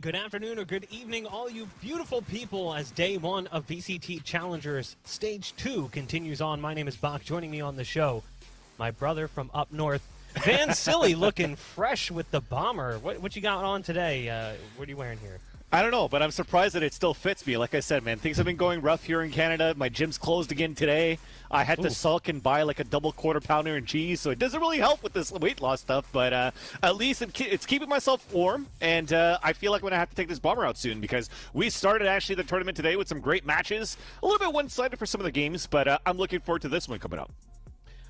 good afternoon, or good evening, all you beautiful people, as day one of VCT Challengers Stage 2 continues on. My name is Bach. Joining me on the show, my brother from up north, Van Silly, looking fresh with the bomber. What you got on today? What are you wearing here? I don't know, but I'm surprised that it still fits me. Like I said, man, things have been going rough here in Canada. My gym's closed again today. I had to sulk and buy like a double quarter pounder and cheese, so it doesn't really help with this weight loss stuff, but at least it's keeping myself warm, and I feel like I'm going to have to take this bomber out soon because we started actually the tournament today with some great matches. A little bit one-sided for some of the games, but I'm looking forward to this one coming up.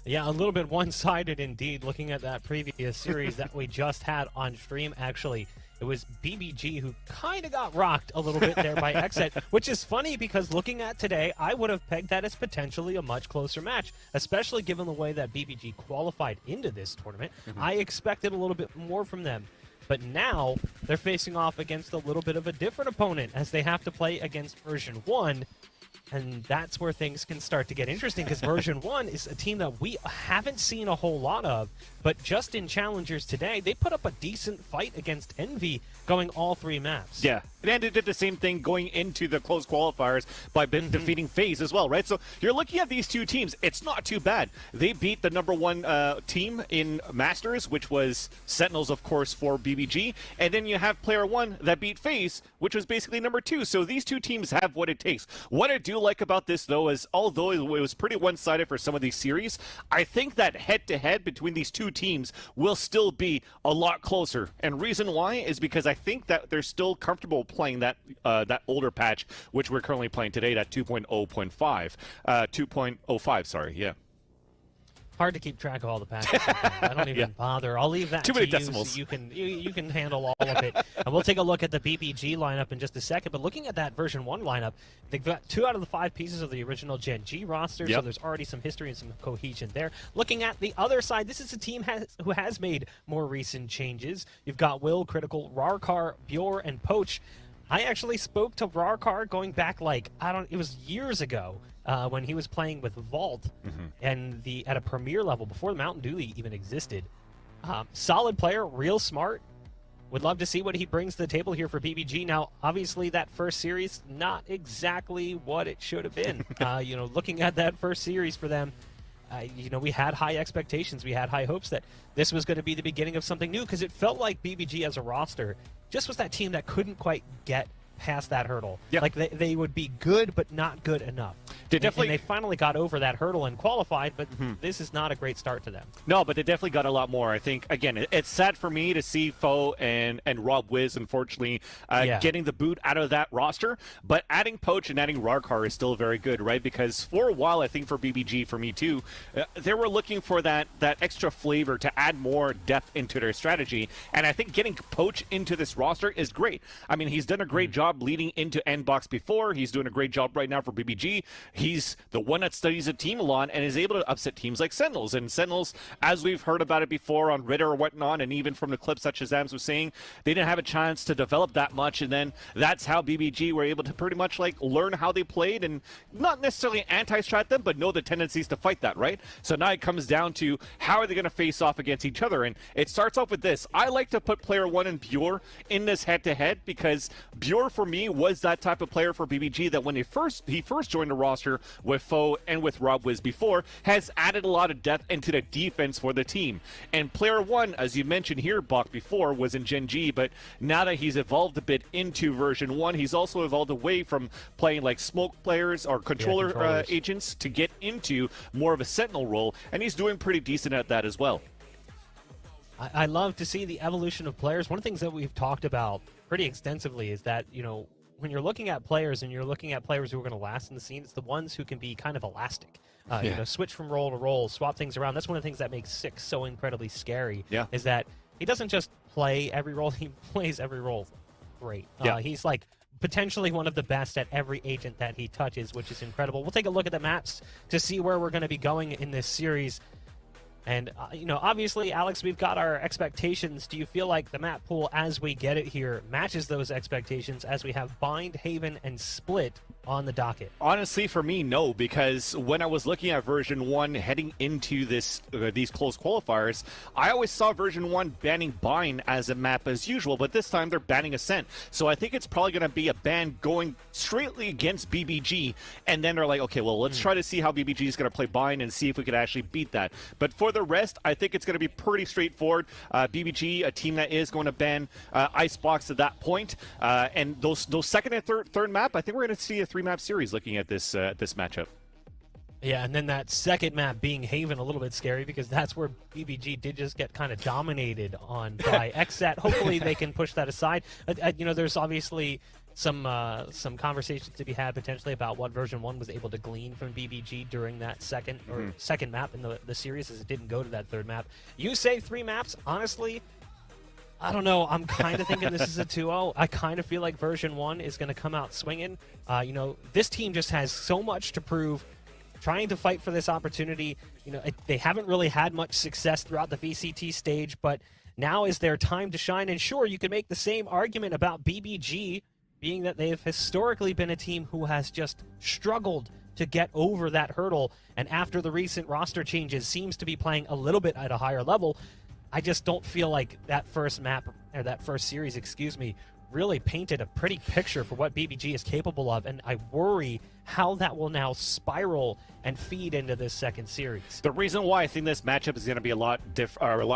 Yeah, a little bit one-sided indeed, looking at that previous series that we just had on stream, actually. It was BBG who kind of got rocked a little bit there by Exet, which is funny because looking at today, I would have pegged that as potentially a much closer match, especially given the way that BBG qualified into this tournament. I expected a little bit more from them. But now they're facing off against a little bit of a different opponent as they have to play against version 1. And that's where things can start to get interesting because version 1 is a team that we haven't seen a whole lot of. But just in Challengers today, they put up a decent fight against Envy going all 3 maps. Yeah, and it did the same thing going into the close qualifiers by defeating FaZe as well, right? So you're looking at these two teams. It's not too bad. They beat the #1 team in Masters, which was Sentinels, of course, for BBG. And then you have Player 1 that beat FaZe, which was basically #2. So these two teams have what it takes. What I do like about this, though, is although it was pretty one-sided for some of these series, I think that head-to-head between these two teams will still be a lot closer. And reason why is because I think that they're still comfortable playing that that older patch, which we're currently playing today, that 2.05, sorry, yeah. Hard to keep track of all the patches. I don't even bother. I'll leave that Too to many you decimals. so you can handle all of it. And we'll take a look at the BBG lineup in just a second. But looking at that version 1 lineup, they've got 2 out of the 5 pieces of the original Gen G roster, so there's already some history and some cohesion there. Looking at the other side, this is a team who has made more recent changes. You've got Will, Critical, Rarkar, Bjor, and Poach. I actually spoke to Rarkar going back it was years ago. When he was playing with Vault and at a premier level before the Mountain Dew League even existed. Solid player, real smart. Would love to see what he brings to the table here for BBG. Now, obviously, that first series, not exactly what it should have been. Looking at that first series for them, we had high expectations. We had high hopes that this was going to be the beginning of something new because it felt like BBG as a roster just was that team that couldn't quite get past that hurdle. Like they would be good, but not good enough. And they finally got over that hurdle and qualified, but this is not a great start to them. No, but they definitely got a lot more. I think, again, it's sad for me to see Foe and Rob Wiz, unfortunately, getting the boot out of that roster, but adding Poach and adding Rarkar is still very good, right? Because for a while, I think for BBG, for me too, they were looking for that extra flavor to add more depth into their strategy, and I think getting Poach into this roster is great. I mean, he's done a great job leading into N-Box before. He's doing a great job right now for BBG. He's the one that studies a team a lot and is able to upset teams like Sentinels. And Sentinels, as we've heard about it before on Reddit or whatnot, and even from the clips that Shazams was saying, they didn't have a chance to develop that much. And then that's how BBG were able to pretty much learn how they played and not necessarily anti-strat them, but know the tendencies to fight that, right? So now it comes down to how are they going to face off against each other. And it starts off with this. I like to put Player 1 and Bjor in this head-to-head because Bjor, for me, was that type of player for BBG that when he first joined the roster with Foe and with Rob Wiz before, has added a lot of depth into the defense for the team. And Player 1, as you mentioned here, Bach, before, was in Gen G, but now that he's evolved a bit into version 1, he's also evolved away from playing like smoke players or controller agents to get into more of a sentinel role, and he's doing pretty decent at that as well. I love to see the evolution of players. One of the things that we've talked about pretty extensively is that, when you're looking at players and you're looking at players who are going to last in the scene, it's the ones who can be kind of elastic. Switch from role to role, swap things around. That's one of the things that makes Six so incredibly scary, is that he doesn't just play every role, he plays every role great. He's like potentially one of the best at every agent that he touches, which is incredible. We'll take a look at the maps to see where we're going to be going in this series. And, you know, obviously, Alex, we've got our expectations. Do you feel like the map pool as we get it here matches those expectations as we have Bind, Haven, and Split on the docket? Honestly, for me, no, because when I was looking at version 1 heading into this these close qualifiers, I always saw version 1 banning Bind as a map as usual, but this time they're banning Ascent. So I think it's probably going to be a ban going straightly against BBG, and then they're like, okay, well, let's try to see how BBG is going to play Bind and see if we could actually beat that. But for the rest, I think it's going to be pretty straightforward. BBG, a team that is going to ban Icebox at that point, and those second and third map, I think we're going to see a 3-map series looking at this this matchup. Yeah, and then that second map being Haven, a little bit scary because that's where BBG did just get kind of dominated on by XSAT. Hopefully they can push that aside. You know, there's obviously some conversations to be had potentially about what version 1 was able to glean from BBG during that second map in the series, as it didn't go to that third map. You say 3 maps, honestly, I don't know. I'm kind of thinking this is a 2-0. I kind of feel like version 1 is going to come out swinging. You know, this team just has so much to prove, trying to fight for this opportunity. You know, they haven't really had much success throughout the VCT stage, but now is their time to shine. And sure, you can make the same argument about BBG, being that they've historically been a team who has just struggled to get over that hurdle, and after the recent roster changes seems to be playing a little bit at a higher level. I just don't feel like that first map, or that first series, excuse me, really painted a pretty picture for what BBG is capable of, and I worry how that will now spiral and feed into this second series. The reason why I think this matchup is going to be a lot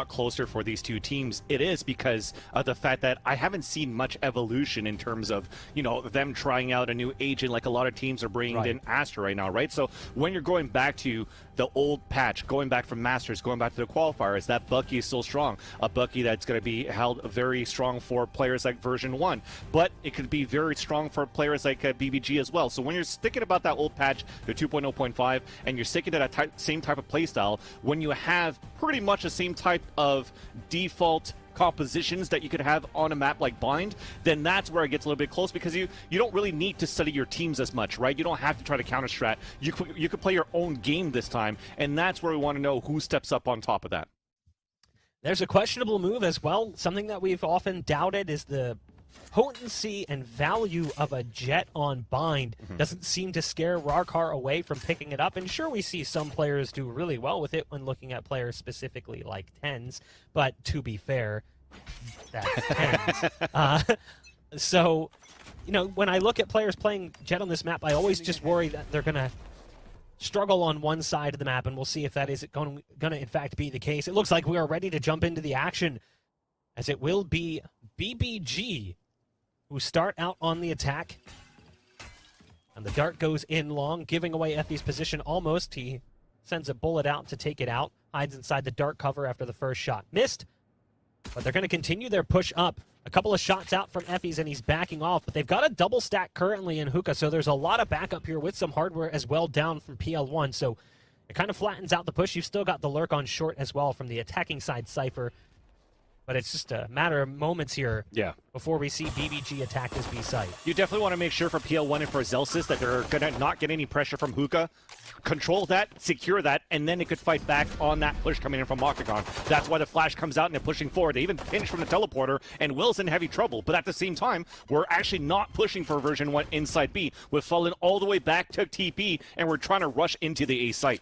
closer for these two teams, it is because of the fact that I haven't seen much evolution in terms of, you know, them trying out a new agent like a lot of teams are bringing in Astra right now, right? So when you're going back to the old patch, going back from Masters, going back to the qualifiers, that Bucky is still strong. A Bucky that's going to be held very strong for players like version 1, but it could be very strong for players like BBG as well. So when you're sticking about that old patch, the 2.0.5, and you're sticking to that same type of playstyle, when you have pretty much the same type of default compositions that you could have on a map like Bind, then that's where it gets a little bit close, because you don't really need to study your teams as much, right? You don't have to try to counter strat. You could play your own game this time, and that's where we want to know who steps up on top of that. There's a questionable move as well. Something that we've often doubted is the potency and value of a Jet on Bind. Doesn't seem to scare Rarkar away from picking it up, and sure, we see some players do really well with it when looking at players specifically like TenZ, but to be fair, that's TenZ. So, you know, when I look at players playing Jet on this map, I always just worry that they're going to struggle on one side of the map, and we'll see if that is going to in fact be the case. It looks like we are ready to jump into the action, as it will be BBG who start out on the attack. And the dart goes in long, giving away Effie's position almost. He sends a bullet out to take it out, hides inside the dart cover after the first shot. Missed, but they're going to continue their push up. A couple of shots out from Effie's, and he's backing off, but they've got a double stack currently in Hookah, so there's a lot of backup here with some hardware as well down from PL1, so it kind of flattens out the push. You've still got the lurk on short as well from the attacking side Cypher. But it's just a matter of moments here before we see BBG attack this B site. You definitely want to make sure for PL1 and for Zelsis that they're going to not get any pressure from Hookah. Control that, secure that, and then it could fight back on that push coming in from Octagon. That's why the flash comes out and they're pushing forward. They even finish from the teleporter, and Will's in heavy trouble. But at the same time, we're actually not pushing for version 1 inside B. We've fallen all the way back to TP, and we're trying to rush into the A site.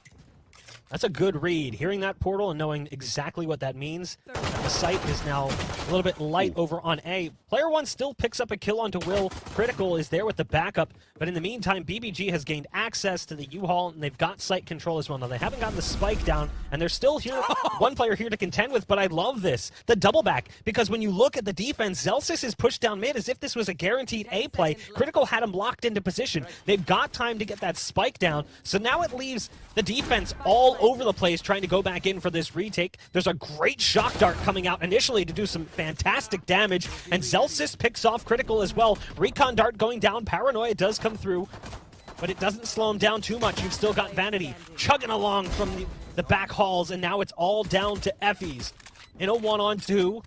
That's a good read. Hearing that portal and knowing exactly what that means. The site is now a little bit light over on A. Player 1 still picks up a kill onto Will. Critical is there with the backup, but in the meantime, BBG has gained access to the U-Haul, and they've got site control as well. Now, they haven't gotten the spike down, and they're still here, one player here to contend with, but I love this. The double back, because when you look at the defense, Zelsis is pushed down mid as if this was a guaranteed A play. Critical had him locked into position. They've got time to get that spike down, so now it leaves the defense all over the place trying to go back in for this retake. There's a great shock dart coming out initially to do some fantastic damage, and Zelsis picks off Critical as well. Recon dart going down. Paranoia does come through, but it doesn't slow him down too much. You've still got Vanity chugging along from the back halls, and now it's all down to Effie's in a 1-on-2.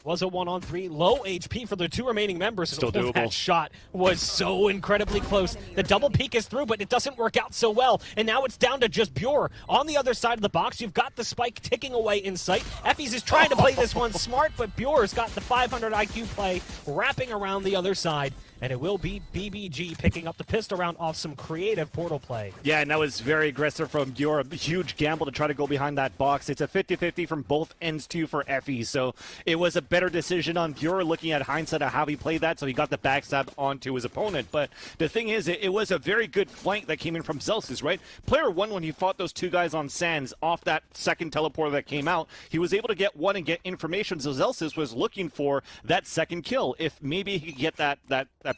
Was a 1-on-3, low HP for the 2 remaining members. Still doable. That shot was so incredibly close. The double peek is through, but it doesn't work out so well. And now it's down to just Bjor. On the other side of the box, you've got the spike ticking away in sight. Effys is trying to play this one smart, but Bjor's got the 500 IQ play wrapping around the other side. And it will be BBG picking up the pistol round off some creative portal play. Yeah, and that was very aggressive from Bjor. A huge gamble to try to go behind that box. It's a 50-50 from both ends, too, for Effy. So it was a better decision on Bjor looking at hindsight of how he played that, so he got the backstab onto his opponent. But the thing is, it was a very good flank that came in from Celsius, right? Player 1, when he fought those 2 guys on Sands off that second teleporter that came out, he was able to get one and get information. So Celsius was looking for that second kill. If maybe he could get that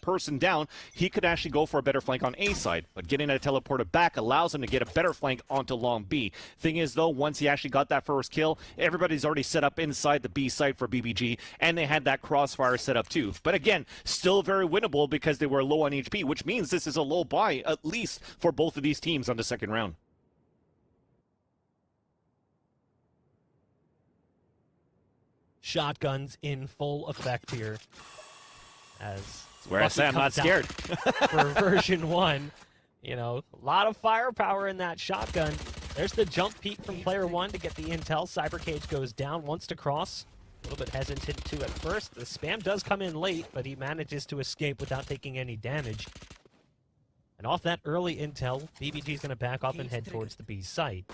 person down, he could actually go for a better flank on A side. But getting that teleporter back allows him to get a better flank onto long B. Thing is, though, once he actually got that first kill, everybody's already set up inside the B side for BBG, and they had that crossfire set up too. But again, still very winnable because they were low on HP, which means this is a low buy, at least for both of these teams on the second round. Shotguns in full effect here. As where I say I'm not scared. For version 1, you know, a lot of firepower in that shotgun. There's the jump peek from player 1 to get the intel. Cybercage goes down, wants to cross. A little bit hesitant to at first. The spam does come in late, but he manages to escape without taking any damage. And off that early intel, BBG's going to back off and head towards the B site.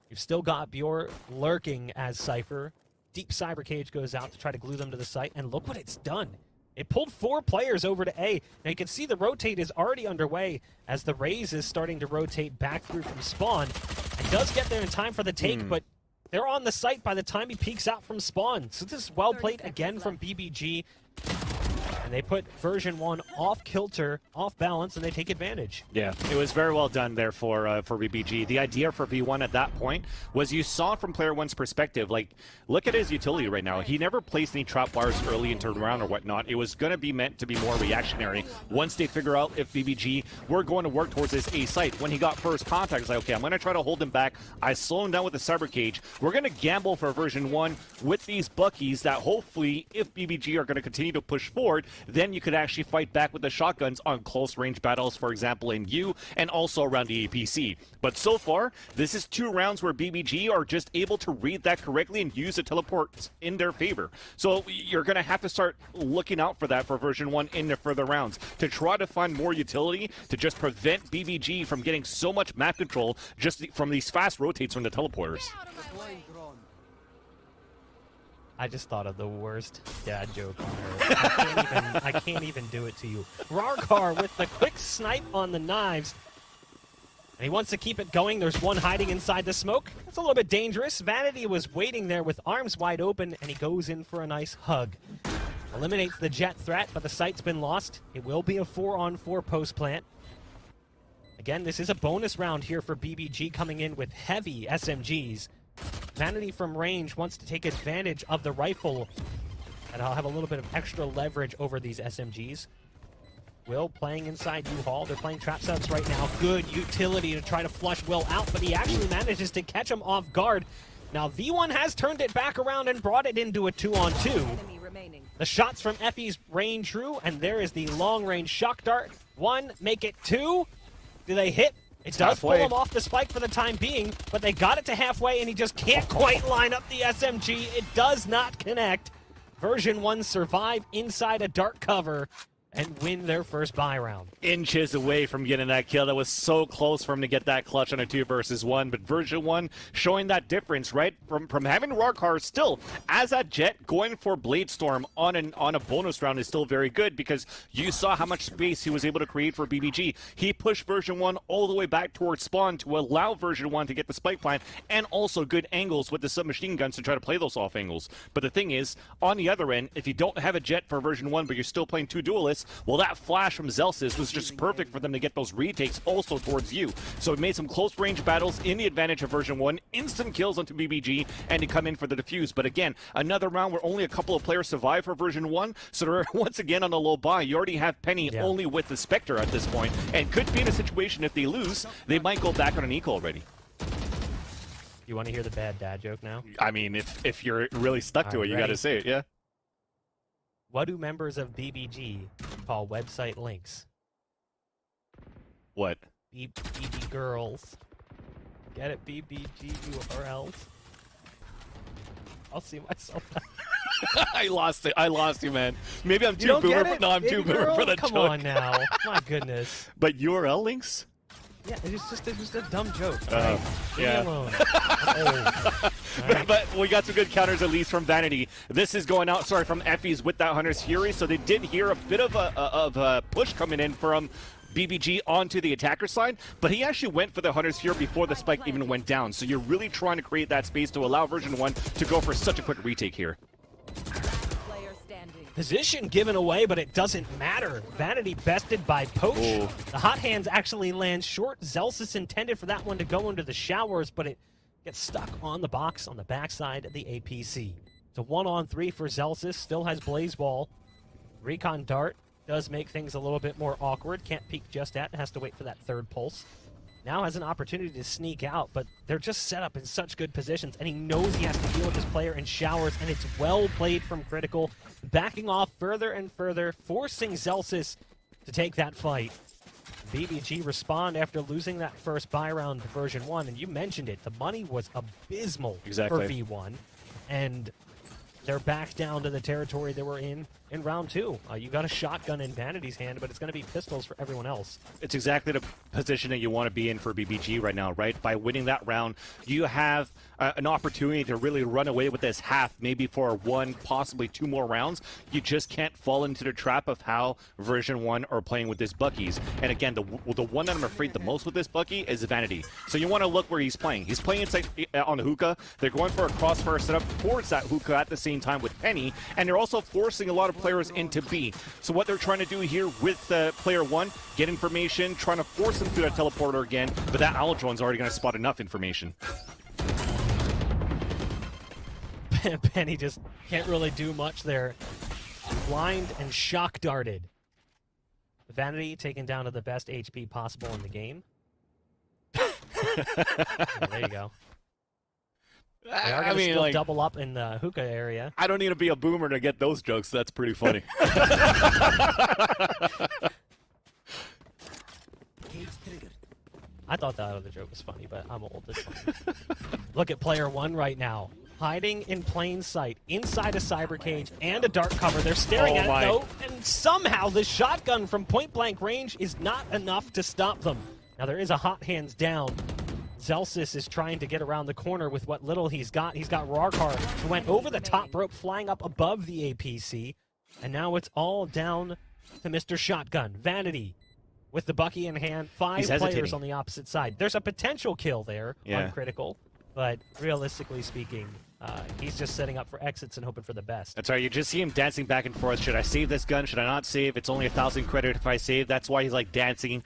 You've still got Bjor lurking as Cypher. Deep Cybercage goes out to try to glue them to the site, and look what it's done. It pulled 4 players over to A. Now you can see the rotate is already underway as the Raze is starting to rotate back through from spawn. It does get there in time for the take, but they're on the site by the time he peeks out from spawn. So this is well played again from BBG. And they put version 1 off kilter, off balance, and they take advantage. Yeah, it was very well done there for BBG. The idea for V1 at that point was you saw from player 1's perspective, like, look at his utility right now. He never placed any trap wires early in turnaround or whatnot. It was going to be meant to be more reactionary. Once they figure out if BBG were going to work towards this A site, when he got first contact, it's like, okay, I'm going to try to hold him back. I slow him down with the cyber cage. We're going to gamble for version 1 with these buckies that hopefully, if BBG are going to continue to push forward, then you could actually fight back with the shotguns on close range battles, for example, in U and also around the APC. But so far, this is 2 rounds where BBG are just able to read that correctly and use the teleports in their favor. So you're going to have to start looking out for that for version 1 in the further rounds to try to find more utility to just prevent BBG from getting so much map control just from these fast rotates from the teleporters. I just thought of the worst dad joke on earth. I can't even do it to you. Rarkar with the quick snipe on the knives. And he wants to keep it going. There's one hiding inside the smoke. That's a little bit dangerous. Vanity was waiting there with arms wide open, and he goes in for a nice hug. Eliminates the jet threat, but the site's been lost. It will be a 4-on-4 post plant. Again, this is a bonus round here for BBG coming in with heavy SMGs. Vanity from range wants to take advantage of the rifle, and I'll have a little bit of extra leverage over these SMGs. Will playing inside U-Haul. They're playing trap setups right now. Good utility to try to flush Will out, but he actually manages to catch him off guard. Now V1 has turned it back around and brought it into a 2-on-2. The shots from Effy's rain true, and there is the long-range shock dart. 1, make it 2. Do they hit? It does pull him off the spike for the time being, but they got it to halfway, and he just can't quite line up the SMG. It does not connect. Version 1 survive inside a dark cover and win their first buy round. Inches away from getting that kill. That was so close for him to get that clutch on a 2 versus 1, but version 1 showing that difference, right? From having Rarkar still, as a Jet, going for Blade Storm on a bonus round is still very good because you saw how much space he was able to create for BBG. He pushed version 1 all the way back towards spawn to allow version 1 to get the spike plant and also good angles with the submachine guns to try to play those off angles. But the thing is, on the other end, if you don't have a Jet for version 1, but you're still playing 2 duelists, well, that flash from Celsius was just perfect for them to get those retakes also towards you. So it made some close range battles in the advantage of version 1, instant kills onto BBG, and to come in for the defuse. But again, another round where only a couple of players survive for version 1, so they're once again on a low buy. You already have Penny only with the Spectre at this point, and could be in a situation if they lose, they might go back on an eco already. You want to hear the bad dad joke now? I mean, if you're really stuck to it, you got to say it, yeah? What do members of BBG call website links? What? BB girls. Get it? BBG URLs. I'll see myself. I lost it. I lost you, man. Maybe I'm too don't boomer. get it, No, I'm too baby boomer girl? for the Come joke. on now. My goodness. But URL links? Yeah, it's just a dumb joke. Yeah. Leave me alone. I'm old. Right. But we got some good counters, at least from Vanity. This is going out, sorry, from Effie's with that Hunter's Fury. So they did hear a bit of a push coming in from BBG onto the attacker side, but he actually went for the Hunter's Fury before the spike even went down. So you're really trying to create that space to allow version 1 to go for such a quick retake here. Position given away, but it doesn't matter. Vanity bested by Poach. Ooh. The hot hands actually land short. Zelsis intended for that one to go into the showers, but it gets stuck on the box on the backside of the APC. It's a 1-on-3 for Zelsis. Still has Blaze Ball. Recon Dart does make things a little bit more awkward. Can't peek just yet. Has to wait for that third pulse. Now has an opportunity to sneak out, but they're just set up in such good positions, and he knows he has to deal with this player in showers, and it's well played from Critical, backing off further and further, forcing Zelsis to take that fight. BBG respond after losing that first buy round to version 1, and you mentioned it, the money was abysmal for V1, and they're back down to the territory they were in round 2. You got a shotgun in Vanity's hand, but it's going to be pistols for everyone else. It's exactly the position that you want to be in for BBG right now, right? By winning that round, you have an opportunity to really run away with this half, maybe for 1, possibly 2 more rounds. You just can't fall into the trap of how version 1 are playing with this Bucky's. And again, the one that I'm afraid the most with this Bucky is Vanity. So you want to look where he's playing. He's playing inside on the hookah. They're going for a crossfire setup towards that hookah at the same time with Penny, and they're also forcing a lot of players into B. So what they're trying to do here with player 1, get information, trying to force him through that teleporter again, but that owl drone's already going to spot enough information. Penny just can't really do much there. Blind and shock darted. Vanity taken down to the best HP possible in the game. There you go. They are going to still like, double up in the hookah area. I don't need to be a boomer to get those jokes. That's pretty funny. I thought that other joke was funny, but I'm old. It's funny. Look at player 1 right now. Hiding in plain sight, inside a cyber cage and a dark cover. They're staring at it, though, and somehow the shotgun from point-blank range is not enough to stop them. Now, there is a hot hands down. Zelsis is trying to get around the corner with what little he's got. He's got Rarkar, who went over the top rope, flying up above the APC. And now it's all down to Mr. Shotgun. Vanity with the Bucky in hand. 5 players on the opposite side. There's a potential kill there on Critical, but realistically speaking, he's just setting up for exits and hoping for the best. That's right. You just see him dancing back and forth. Should I save this gun? Should I not save? It's only 1,000 credit if I save. That's why he's like dancing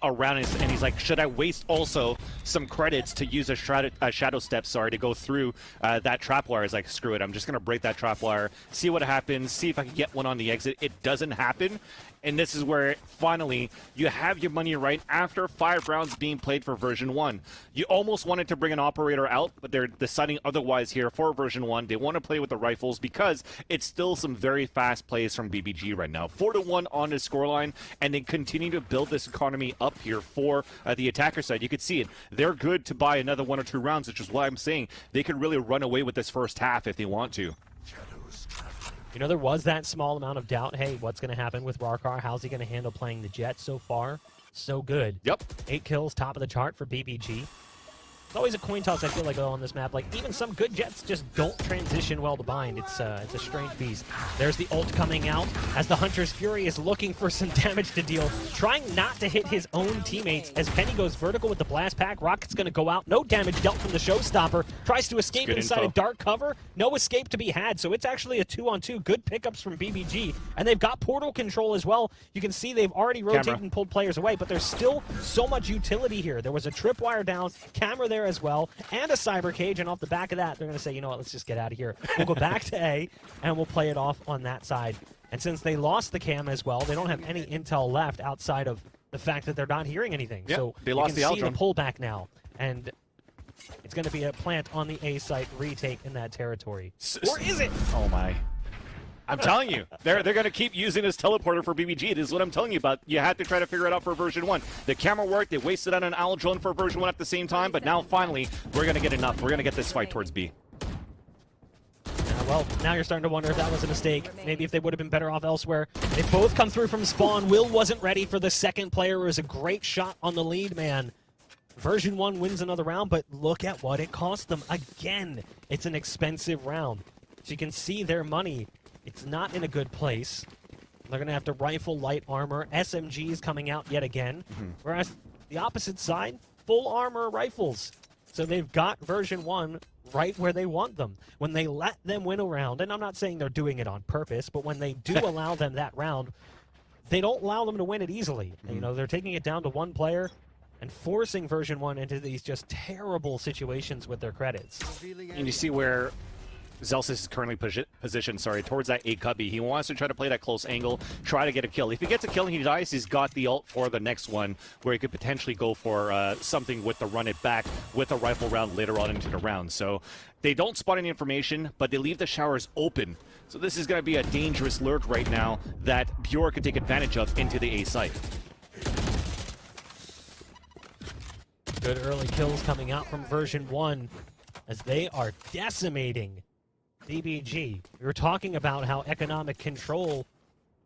around, and he's like, should I waste also some credits to use a shadow step, to go through that trap wire? He's like, screw it. I'm just going to break that trap wire, see what happens, see if I can get one on the exit. It doesn't happen. And this is where, finally, you have your money right after 5 rounds being played for version 1. You almost wanted to bring an operator out, but they're deciding otherwise here for version 1. They want to play with the rifles because it's still some very fast plays from BBG right now. 4-1 on the scoreline, and they continue to build this economy up here for the attacker side. You could see it. They're good to buy another 1 or 2 rounds, which is why I'm saying they could really run away with this first half if they want to. You know, there was that small amount of doubt. Hey, what's going to happen with Rarkar? How's he going to handle playing the Jet so far? So good. Yep. 8 kills, top of the chart for BBG. It's always a coin toss, I feel like, on this map. Like, even some good Jets just don't transition well to bind. It's a strange beast. There's the ult coming out as the Hunter's Fury is looking for some damage to deal, trying not to hit his own teammates as Penny goes vertical with the blast pack. Rocket's going to go out. No damage dealt from the Showstopper. Tries to escape inside a dark cover. No escape to be had, so it's actually a 2-on-2. Good pickups from BBG, and they've got portal control as well. You can see they've already rotated and pulled players away, but there's still so much utility here. There was a tripwire down, camera there as well, and a cyber cage, and off the back of that, they're going to say, you know what, let's just get out of here. We'll go back to A, and we'll play it off on that side. And since they lost the cam as well, they don't have any intel left outside of the fact that they're not hearing anything. Yep, so they lost you can see the the pullback now, and it's going to be a plant on the A site retake in that territory. Or is it? Oh my. I'm telling you, they're going to keep using this teleporter for BBG. This is what I'm telling you about. You had to try to figure it out for version 1. The camera worked. They wasted on an owl drone for version 1 at the same time, but now finally, we're going to get enough. We're going to get this fight towards B. Well, now you're starting to wonder if that was a mistake. Maybe if they would have been better off elsewhere. They both come through from spawn. Will wasn't ready for the second player. It was a great shot on the lead man. Version 1 wins another round, but look at what it cost them. Again, it's an expensive round. So you can see their money. It's not in a good place. They're going to have to rifle light armor. SMGs coming out yet again. Whereas the opposite side, full armor rifles. So they've got version 1 right where they want them. When they let them win a round, and I'm not saying they're doing it on purpose, but when they do allow them that round, they don't allow them to win it easily. You know, they're taking it down to one player and forcing version 1 into these just terrible situations with their credits. And you see where Zelsis is currently positioned, towards that A cubby. He wants to try to play that close angle, try to get a kill. If he gets a kill and he dies, he's got the ult for the next one, where he could potentially go for something with the run it back with a rifle round later on into the round. So they don't spot any information, but they leave the showers open. So this is going to be a dangerous lurk right now that Bjor could take advantage of into the A site. Good early kills coming out from version 1 as they are decimating BBG. We were talking about how economic control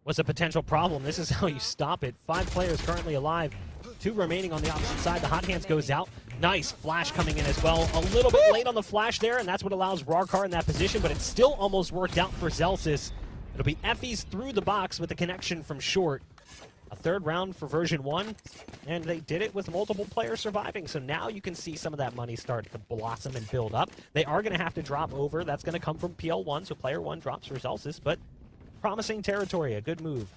was a potential problem. This is how you stop it. 5 players currently alive, 2 remaining on the opposite side. The hot hands goes out. Nice flash coming in as well. A little bit late on the flash there, and that's what allows Rarkar in that position, but it's still almost worked out for Zelsis. It'll be Effie's through the box with the connection from short. A third round for version 1, and they did it with multiple players surviving. So now you can see some of that money start to blossom and build up. They are going to have to drop over. That's going to come from PL1, so player 1 drops for Zelsis, but promising territory, a good move.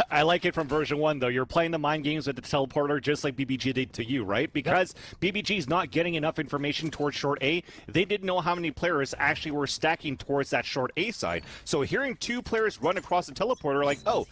I like it from version 1, though. You're playing the mind games with the teleporter just like BBG did to you, right? Because BBG's not getting enough information towards short A. They didn't know how many players actually were stacking towards that short A side. So hearing 2 players run across the teleporter, like, oh,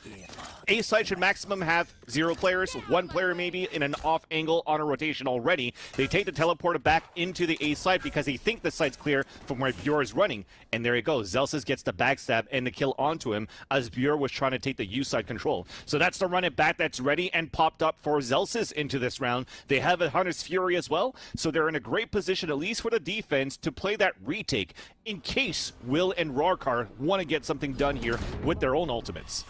A side should maximum have 0 players, 1 player maybe in an off angle on a rotation already. They take the teleporter back into the A side because they think the side's clear from where Bjor is running. And there he goes. Zelsis gets the backstab and the kill onto him as Bjor was trying to take the U side control. So that's the run it back that's ready and popped up for Zelsis into this round. They have a Hunter's Fury as well, so they're in a great position, at least for the defense, to play that retake in case Will and Rarkar want to get something done here with their own ultimates.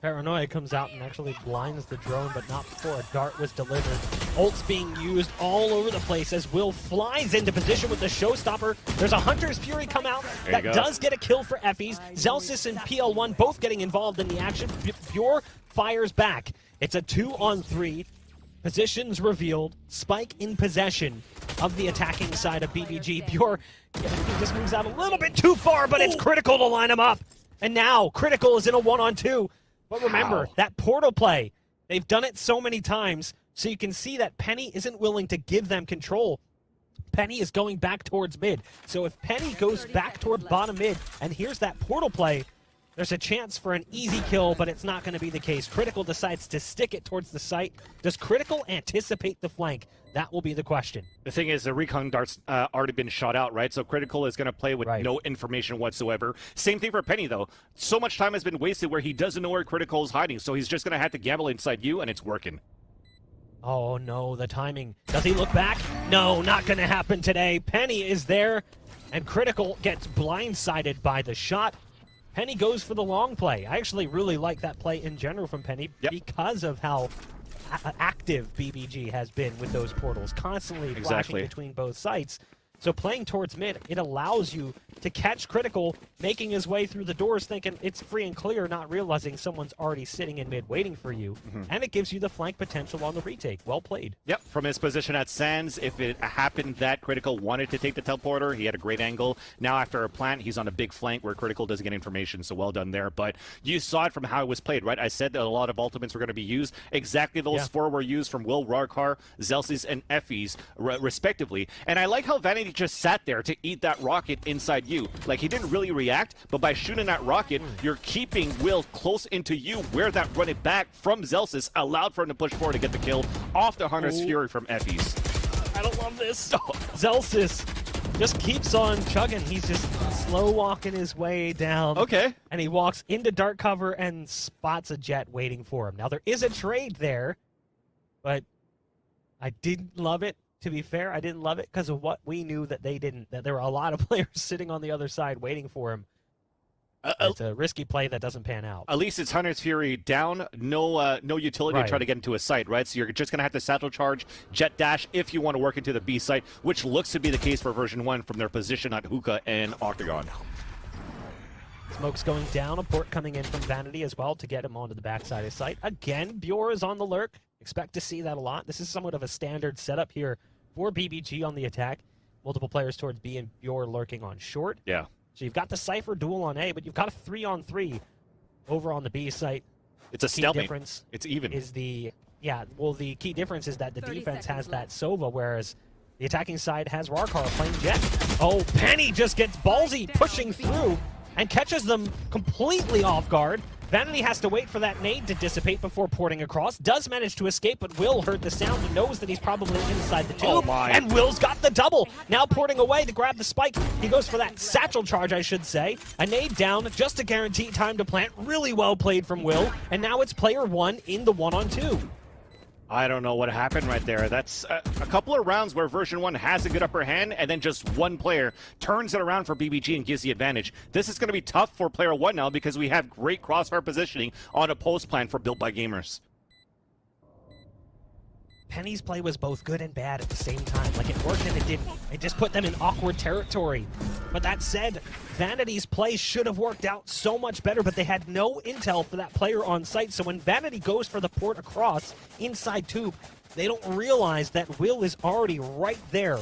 Paranoia comes out and actually blinds the drone, but not before a dart was delivered. Ults being used all over the place as Will flies into position with the showstopper. There's a Hunter's Fury come out that does get a kill for Effies. Zelsis and PL1 both getting involved in the action. Bjor fires back. It's a 2-on-3. Positions revealed. Spike in possession of the attacking side of BBG. Bjor just moves out a little bit too far, but it's Critical to line him up. And now Critical is in a 1-on-2. But remember, that portal play, they've done it so many times, so you can see that Penny isn't willing to give them control. Penny is going back towards mid. So if Penny goes back toward bottom mid, and here's that portal play, there's a chance for an easy kill, but it's not going to be the case. Critical decides to stick it towards the site. Does Critical anticipate the flank? That will be the question. The thing is, the recon dart's already been shot out, right? So Critical is going to play with no information whatsoever. Same thing for Penny, though. So much time has been wasted where he doesn't know where Critical is hiding, so he's just going to have to gamble inside you, and it's working. Oh, no, the timing. Does he look back? No, not going to happen today. Penny is there, and Critical gets blindsided by the shot. Penny goes for the long play. I actually really like that play in general from Penny because of how active BBG has been with those portals, constantly flashing between both sites. So playing towards mid, it allows you to catch Critical, making his way through the doors, thinking it's free and clear, not realizing someone's already sitting in mid waiting for you. And it gives you the flank potential on the retake. Well played. Yep, from his position at Sands, if it happened that Critical wanted to take the teleporter, he had a great angle. Now after a plant, he's on a big flank where Critical doesn't get information, so well done there. But you saw it from how it was played, right? I said that a lot of ultimates were going to be used. Exactly those 4 were used from Will, Rarkar, Zelsis, and Effies, respectively. And I like how Vanity just sat there to eat that rocket inside you. Like, he didn't really react, but by shooting that rocket, you're keeping Will close into you, where that run it back from Zelsis allowed for him to push forward to get the kill off the Hunter's Fury from Effies. I don't love this. Zelsis just keeps on chugging. He's just slow walking his way down. Okay. And he walks into dark cover and spots a Jet waiting for him. Now, there is a trade there, but I didn't love it. To be fair, I didn't love it because of what we knew that they didn't. That there were a lot of players sitting on the other side waiting for him. It's a risky play that doesn't pan out. At least it's Hunter's Fury down, no utility to try to get into a site, right? So you're just going to have to satchel charge, jet dash if you want to work into the B site, which looks to be the case for version 1 from their position at Hookah and Octagon. Smoke's going down, a port coming in from Vanity as well to get him onto the backside of site. Again, Bjor is on the lurk. Expect to see that a lot. This is somewhat of a standard setup here for BBG on the attack. Multiple players towards B and Bjor lurking on short. Yeah. So you've got the Cypher duel on A, but you've got a 3-on-3 over on the B site. It's a stalemate. Difference it's even. Is the the key difference is that the defense has that Sova, whereas the attacking side has Rarkar playing Jet. Oh, Penny just gets ballsy, pushing through and catches them completely off guard. Vanity has to wait for that nade to dissipate before porting across. Does manage to escape, but Will heard the sound. He knows that he's probably inside the tube. Oh my. And Will's got the double. Now porting away to grab the spike. He goes for that satchel charge, I should say. A nade down just to guarantee time to plant. Really well played from Will. And now it's player 1 in the 1-on-2. I don't know what happened right there. That's a couple of rounds where version 1 has a good upper hand, and then just one player turns it around for BBG and gives the advantage. This is going to be tough for player 1 now because we have great crossfire positioning on a post plan for Built by Gamers. Penny's play was both good and bad at the same time. Like, it worked and it didn't. It just put them in awkward territory. But that said, Vanity's play should have worked out so much better, but they had no intel for that player on site. So when Vanity goes for the port across inside tube, they don't realize that Will is already right there,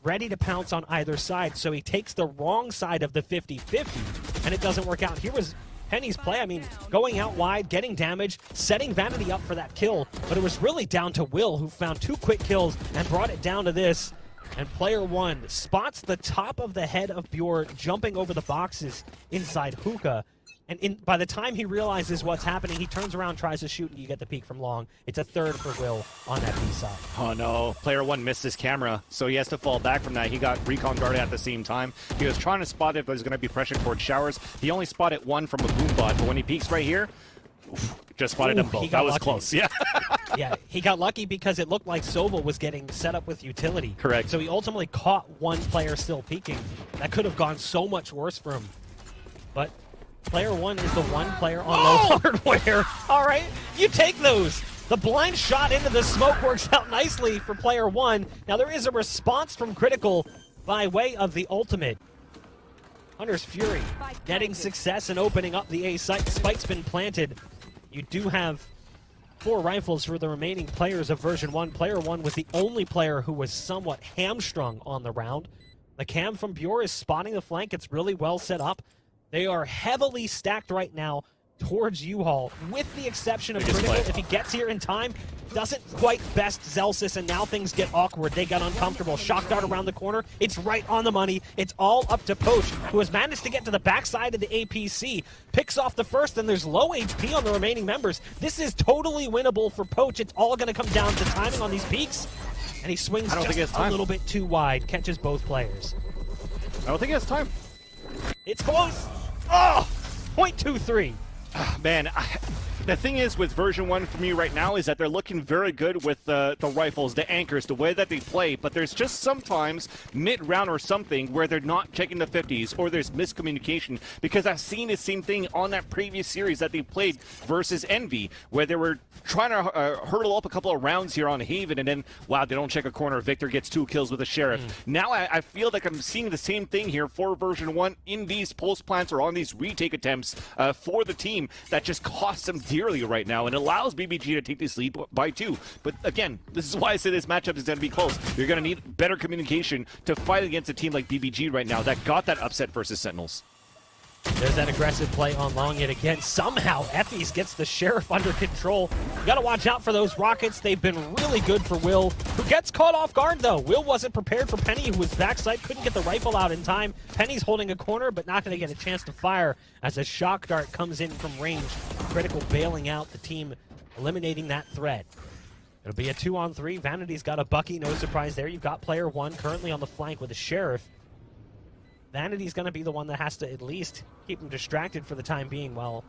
ready to pounce on either side. So he takes the wrong side of the 50-50, and it doesn't work out. Here was Penny's play. I mean, going out wide, getting damage, setting Vanity up for that kill, but it was really down to Will, who found 2 quick kills and brought it down to this. And player 1 spots the top of the head of Bjor jumping over the boxes inside Hookah. And by the time he realizes what's happening, he turns around, tries to shoot, and you get the peek from long. It's a third for Will on that B side. Oh no, player 1 missed his camera, so he has to fall back from that. He got recon guarded at the same time. He was trying to spot it, but there's going to be pressure towards showers. He only spotted one from a boom bot, but when he peeks right here, just spotted them both. That was lucky. Close, yeah. Yeah, he got lucky because it looked like Sova was getting set up with utility. Correct. So he ultimately caught one player still peeking. That could have gone so much worse for him. But player 1 is the one player on low hardware. All right, you take those. The blind shot into the smoke works out nicely for player 1. Now there is a response from Critical by way of the ultimate. Hunter's Fury getting success and opening up the A site. Spike's been planted. You do have 4 rifles for the remaining players of version 1. Player 1 was the only player who was somewhat hamstrung on the round. The cam from Bjor is spotting the flank. It's really well set up. They are heavily stacked right now towards U-Haul, with the exception of Critical. If he gets here in time, doesn't quite best Zelsis, and now things get awkward. They got uncomfortable. Shock dart around the corner. It's right on the money. It's all up to Poach, who has managed to get to the backside of the APC. Picks off the first, and there's low HP on the remaining members. This is totally winnable for Poach. It's all going to come down to timing on these peaks. And he swings just a little bit too wide, catches both players. I don't think he has time. It's close. Oh, 0.23. Man, the thing is with version 1 for me right now is that they're looking very good with the rifles, the anchors, the way that they play, but there's just sometimes mid-round or something where they're not checking the 50s or there's miscommunication, because I've seen the same thing on that previous series that they played versus Envy, where they were trying to hurdle up a couple of rounds here on Haven, and then, wow, they don't check a corner. Victor gets 2 kills with a Sheriff. Now I feel like I'm seeing the same thing here for version 1 in these post plants or on these retake attempts for the team that just costs them dearly right now and allows BBG to take this lead by 2. But again, this is why I say this matchup is going to be close. You're going to need better communication to fight against a team like BBG right now that got that upset versus Sentinels. There's that aggressive play on long yet again. Somehow, Effys gets the Sheriff under control. You gotta watch out for those rockets. They've been really good for Will, who gets caught off guard, though. Will wasn't prepared for Penny, who was backside, couldn't get the rifle out in time. Penny's holding a corner, but not gonna get a chance to fire as a shock dart comes in from range. Critical bailing out the team, eliminating that threat. It'll be a 2-on-3. Vanity's got a Bucky, no surprise there. You've got player 1 currently on the flank with a Sheriff. Vanity's going to be the one that has to at least keep him distracted for the time being while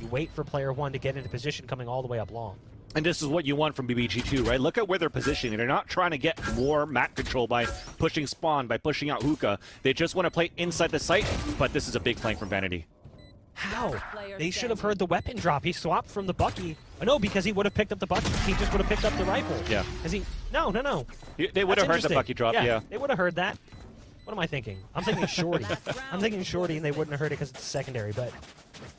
you wait for player 1 to get into position coming all the way up long. And this is what you want from BBG too, right? Look at where they're positioning. They're not trying to get more map control by pushing spawn, by pushing out hookah. They just want to play inside the site, but this is a big flank from Vanity. How? They should have heard the weapon drop. He swapped from the Bucky. Oh, no, because he would have picked up the Bucky. He just would have picked up the rifle. Yeah. No. They would have heard the Bucky drop, yeah. They would have heard that. What am I thinking? I'm thinking Shorty. I'm thinking Shorty, and they wouldn't have heard it because it's secondary, but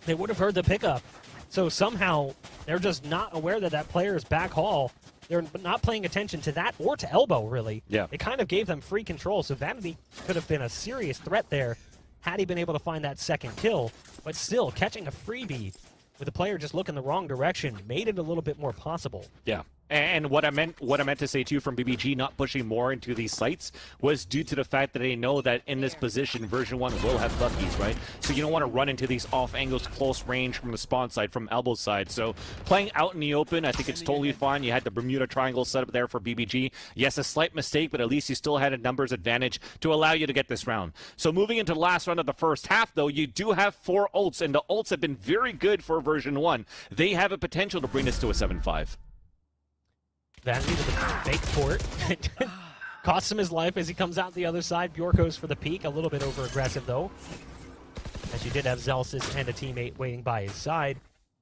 they would have heard the pickup. So somehow, they're just not aware that that player is back hall. They're not paying attention to that or to elbow, really. Yeah. It kind of gave them free control, so Vanity could have been a serious threat there had he been able to find that second kill. But still, catching a freebie with the player just looking the wrong direction made it a little bit more possible. Yeah. And what I meant to say too from BBG not pushing more into these sites was due to the fact that they know that in this position version 1 will have Buckies, right? So you don't want to run into these off angles close range from the spawn side, from elbow side. So playing out in the open, I think it's totally fine. You had the Bermuda Triangle set up there for BBG. Yes, a slight mistake, but at least you still had a numbers advantage to allow you to get this round. So moving into the last round of the first half though, you do have 4 ults, and the ults have been very good for version 1. They have a potential to bring this to a 7-5. Vanity with the fake port. Costs him his life as he comes out the other side. Bjork goes for the peek, a little bit over-aggressive though, as you did have Zelsis and a teammate waiting by his side.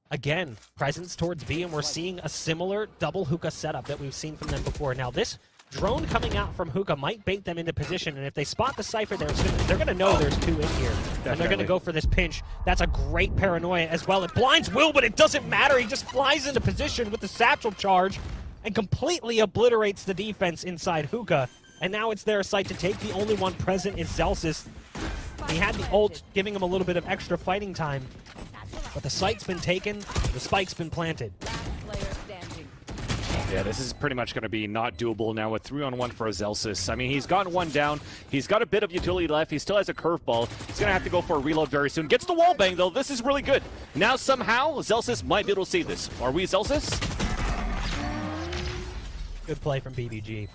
Again, presence towards B, and we're seeing a similar double hookah setup that we've seen from them before. Now this drone coming out from hookah might bait them into position, and if they spot the Cypher there, they're going to know there's 2 in here. Definitely. And they're going to go for this pinch. That's a great paranoia as well. It blinds Will, but it doesn't matter. He just flies into position with the satchel charge and completely obliterates the defense inside hookah. And now it's their site to take. The only one present is Zelsis. He had the ult, giving him a little bit of extra fighting time. But the site's been taken, the spike's been planted. Yeah, this is pretty much going to be not doable now with 3-on-1 for Zelsis. I mean, he's gotten 1 down. He's got a bit of utility left. He still has a curveball. He's going to have to go for a reload very soon. Gets the wall bang, though. This is really good. Now, somehow, Zelsis might be able to save this. Are we Zelsis? Good play from BBG.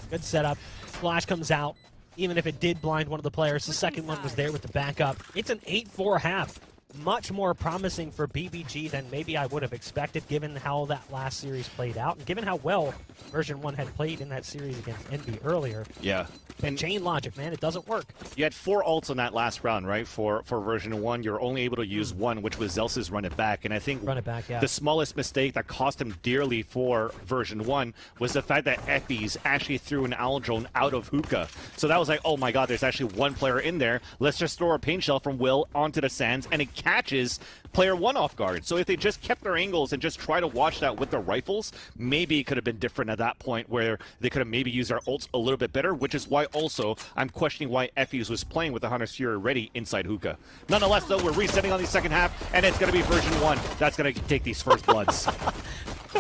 Good setup. Flash comes out. Even if it did blind one of the players, the second one was there with the backup. It's an 8-4 half. Much more promising for BBG than maybe I would have expected, given how that last series played out, and given how well version 1 had played in that series against Envy earlier. Yeah. And chain logic, man, it doesn't work. You had 4 ults on that last round, right? For version 1, you're only able to use 1, which was Zelsis run it back. And I think the smallest mistake that cost him dearly for version 1 was the fact that Effie's actually threw an owl drone out of hookah. So that was like, oh my god, there's actually 1 player in there. Let's just throw a paint shell from Will onto the sands, and it catches player 1 off guard. So if they just kept their angles and just try to watch that with their rifles, maybe it could have been different at that point, where they could have maybe used their ults a little bit better, which is why also I'm questioning why Effie's was playing with the Hunter's Fury ready inside hookah. Nonetheless, though, we're resetting on the second half, and it's going to be version 1 that's going to take these first bloods.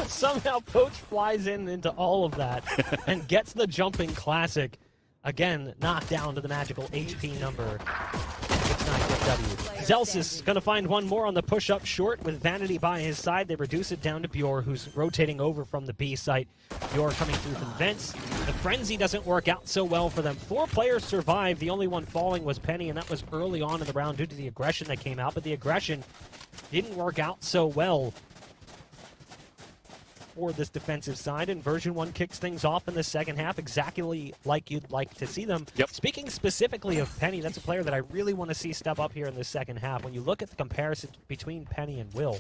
Somehow Poach flies into all of that and gets the jumping classic. Again, knocked down to the magical HP number. 6-9 Zelsis gonna find 1 more on the push-up short with Vanity by his side. They reduce it down to Bjor, who's rotating over from the B site. Bjor coming through from vents. The frenzy doesn't work out so well for them. 4 players survive. The only one falling was Penny, and that was early on in the round due to the aggression that came out, but the aggression didn't work out so well for this defensive side, and version 1 kicks things off in the second half exactly like you'd like to see them. Yep. Speaking specifically of Penny, that's a player that I really want to see step up here in the second half. When you look at the comparison between Penny and Will,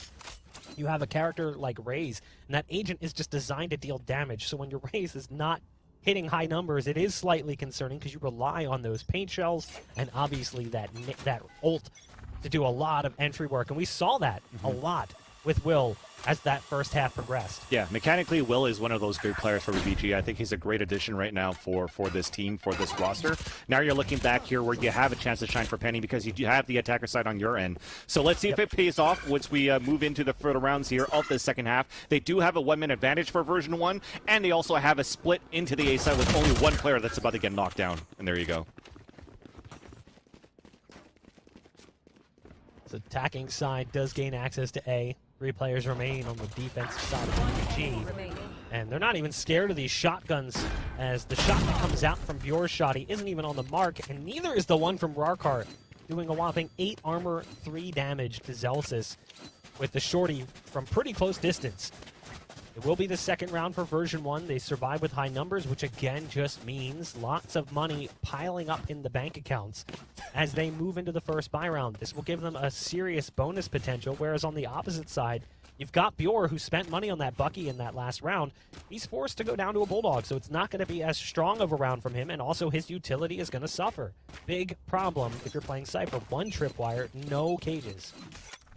you have a character like Raze, and that agent is just designed to deal damage. So when your Raze is not hitting high numbers, it is slightly concerning because you rely on those paint shells and obviously that ult to do a lot of entry work. And we saw that a lot with Will as that first half progressed. Yeah, mechanically, Will is one of those great players for BBG. I think he's a great addition right now for this team, for this roster. Now you're looking back here where you have a chance to shine for Penny because you do have the attacker side on your end. So let's see if it pays off once we move into the further rounds here of the second half. They do have a 1-man advantage for version 1, and they also have a split into the A side with only 1 player that's about to get knocked down. And there you go. The attacking side does gain access to A. 3 players remain on the defensive side of BBG. And they're not even scared of these shotguns, as the shot that comes out from Bjor's shotty isn't even on the mark, and neither is the one from Rarkar, doing a whopping 8 armor, 3 damage to Zelsis with the shorty from pretty close distance. It will be the second round for version 1. They survive with high numbers, which again just means lots of money piling up in the bank accounts as they move into the first buy round. This will give them a serious bonus potential, whereas on the opposite side, you've got Bjor, who spent money on that Bucky in that last round. He's forced to go down to a Bulldog, so it's not going to be as strong of a round from him, and also his utility is going to suffer. Big problem if you're playing Cypher. 1 tripwire, no cages.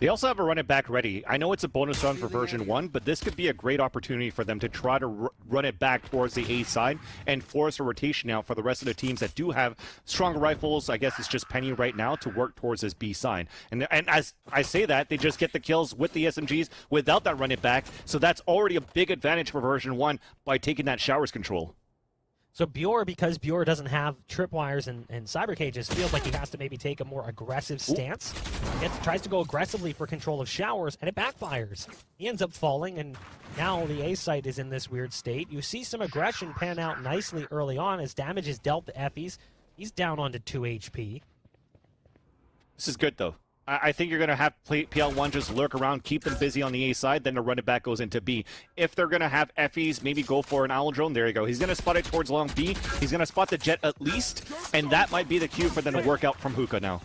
They also have a run it back ready. I know it's a bonus round for version 1, but this could be a great opportunity for them to try to run it back towards the A side and force a rotation out for the rest of the teams that do have stronger rifles. I guess it's just Penny right now to work towards this B side. And as I say that, they just get the kills with the SMGs without that run it back. So that's already a big advantage for version 1 by taking that showers control. So Bjor, because Bjor doesn't have tripwires and cyber cages, feels like he has to maybe take a more aggressive stance. Tries to go aggressively for control of showers, and it backfires. He ends up falling, and now the A site is in this weird state. You see some aggression pan out nicely early on as damage is dealt to Effys. He's down onto 2 HP. This is good, though. I think you're going to have PL1 just lurk around, keep them busy on the A side, then the run it back goes into B. If they're going to have Effys, maybe go for an Owl Drone. There you go. He's going to spot it towards long B. He's going to spot the Jet at least, and that might be the cue for them to work out from Hookah now.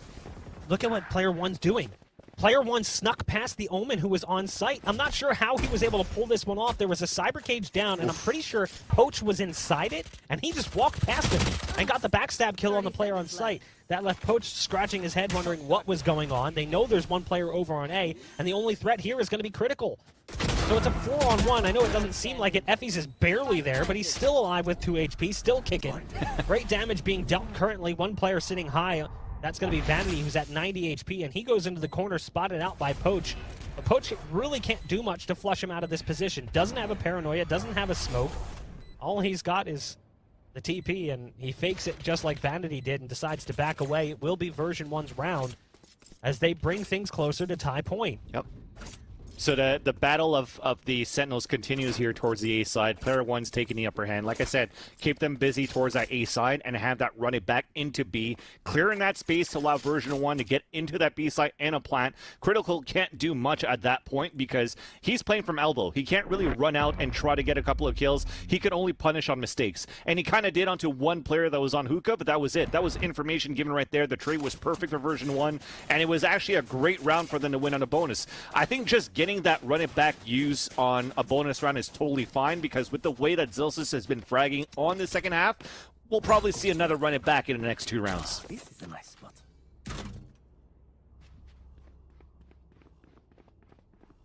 Look at what Player 1's doing. Player 1 snuck past the Omen, who was on site. I'm not sure how he was able to pull this one off. There was a cyber cage down, and I'm pretty sure Poach was inside it, and he just walked past him and got the backstab kill on the player on site. That left Poach scratching his head, wondering what was going on. They know there's one player over on A, and the only threat here is going to be critical. So it's a 4-on-1. I know it doesn't seem like it. Effys is barely there, but he's still alive with 2 HP, still kicking. Great damage being dealt currently. One player sitting high. That's going to be Vanity, who's at 90 HP, and he goes into the corner, spotted out by Poach. But Poach really can't do much to flush him out of this position. Doesn't have a paranoia, doesn't have a smoke. All he's got is the TP, and he fakes it just like Vanity did and decides to back away. It will be version 1's round as they bring things closer to tie point. Yep. So the battle of the Sentinels continues here towards the A side. Player 1's taking the upper hand. Like I said, keep them busy towards that A side and have that run it back into B. Clearing that space to allow version 1 to get into that B side and a plant. Critical can't do much at that point because he's playing from elbow. He can't really run out and try to get a couple of kills. He can only punish on mistakes. And he kind of did onto one player that was on Hookah, but that was it. That was information given right there. The trade was perfect for version 1, and it was actually a great round for them to win on a bonus. I think just getting that run it back use on a bonus round is totally fine because with the way that Zelsis has been fragging on the second half, we'll probably see another run it back in the next 2 rounds. This is a nice spot.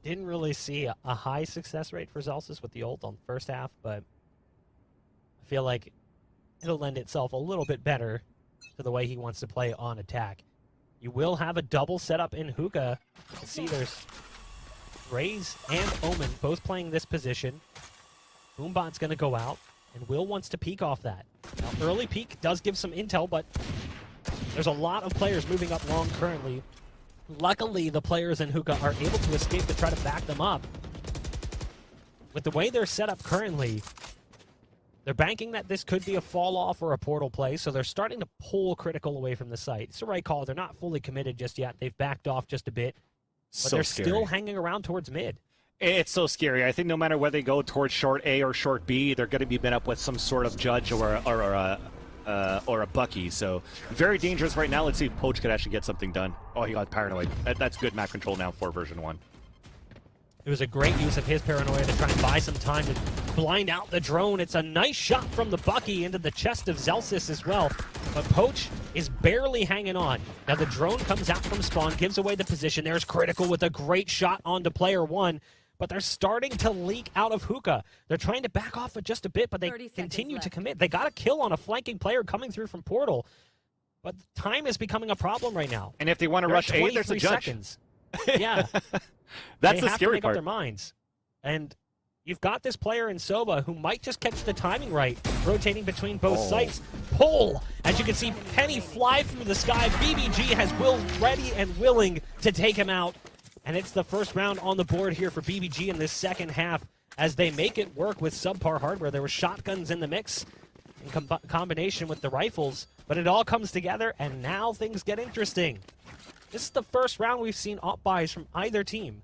Didn't really see a high success rate for Zelsis with the ult on the first half, but I feel like it'll lend itself a little bit better to the way he wants to play on attack. You will have a double setup in Hookah. See, there's Raze and Omen both playing this position. Boombot's going to go out, and Will wants to peek off that. Now, early peek does give some intel, but there's a lot of players moving up long currently. Luckily, the players in Hookah are able to escape to try to back them up. With the way they're set up currently, they're banking that this could be a fall-off or a portal play, so they're starting to pull Critical away from the site. It's the right call. They're not fully committed just yet. They've backed off just a bit. But they're still hanging around towards mid. It's so scary. I think no matter whether they go towards short A or short B, they're going to be met up with some sort of judge or a Bucky. So very dangerous right now. Let's see if Poach could actually get something done. Oh, he got paranoid. That's good map control now for version 1. It was a great use of his paranoia to try and buy some time to blind out the drone. It's a nice shot from the Bucky into the chest of Zelsis as well. But Poach is barely hanging on. Now the drone comes out from spawn, gives away the position. There's Critical with a great shot onto player 1. But they're starting to leak out of Hookah. They're trying to back off it just a bit, but they continue to commit. They got a kill on a flanking player coming through from Portal. But time is becoming a problem right now. And if they want to rush A, there's a judge. Seconds. Yeah. That's the scary part. They have to make up their minds. And you've got this player in Sova who might just catch the timing right, rotating between both sites. Pull! As you can see, Penny fly through the sky. BBG has Will ready and willing to take him out. And it's the first round on the board here for BBG in this second half as they make it work with subpar hardware. There were shotguns in the mix in combination with the rifles, but it all comes together, and now things get interesting. This is the first round we've seen op buys from either team.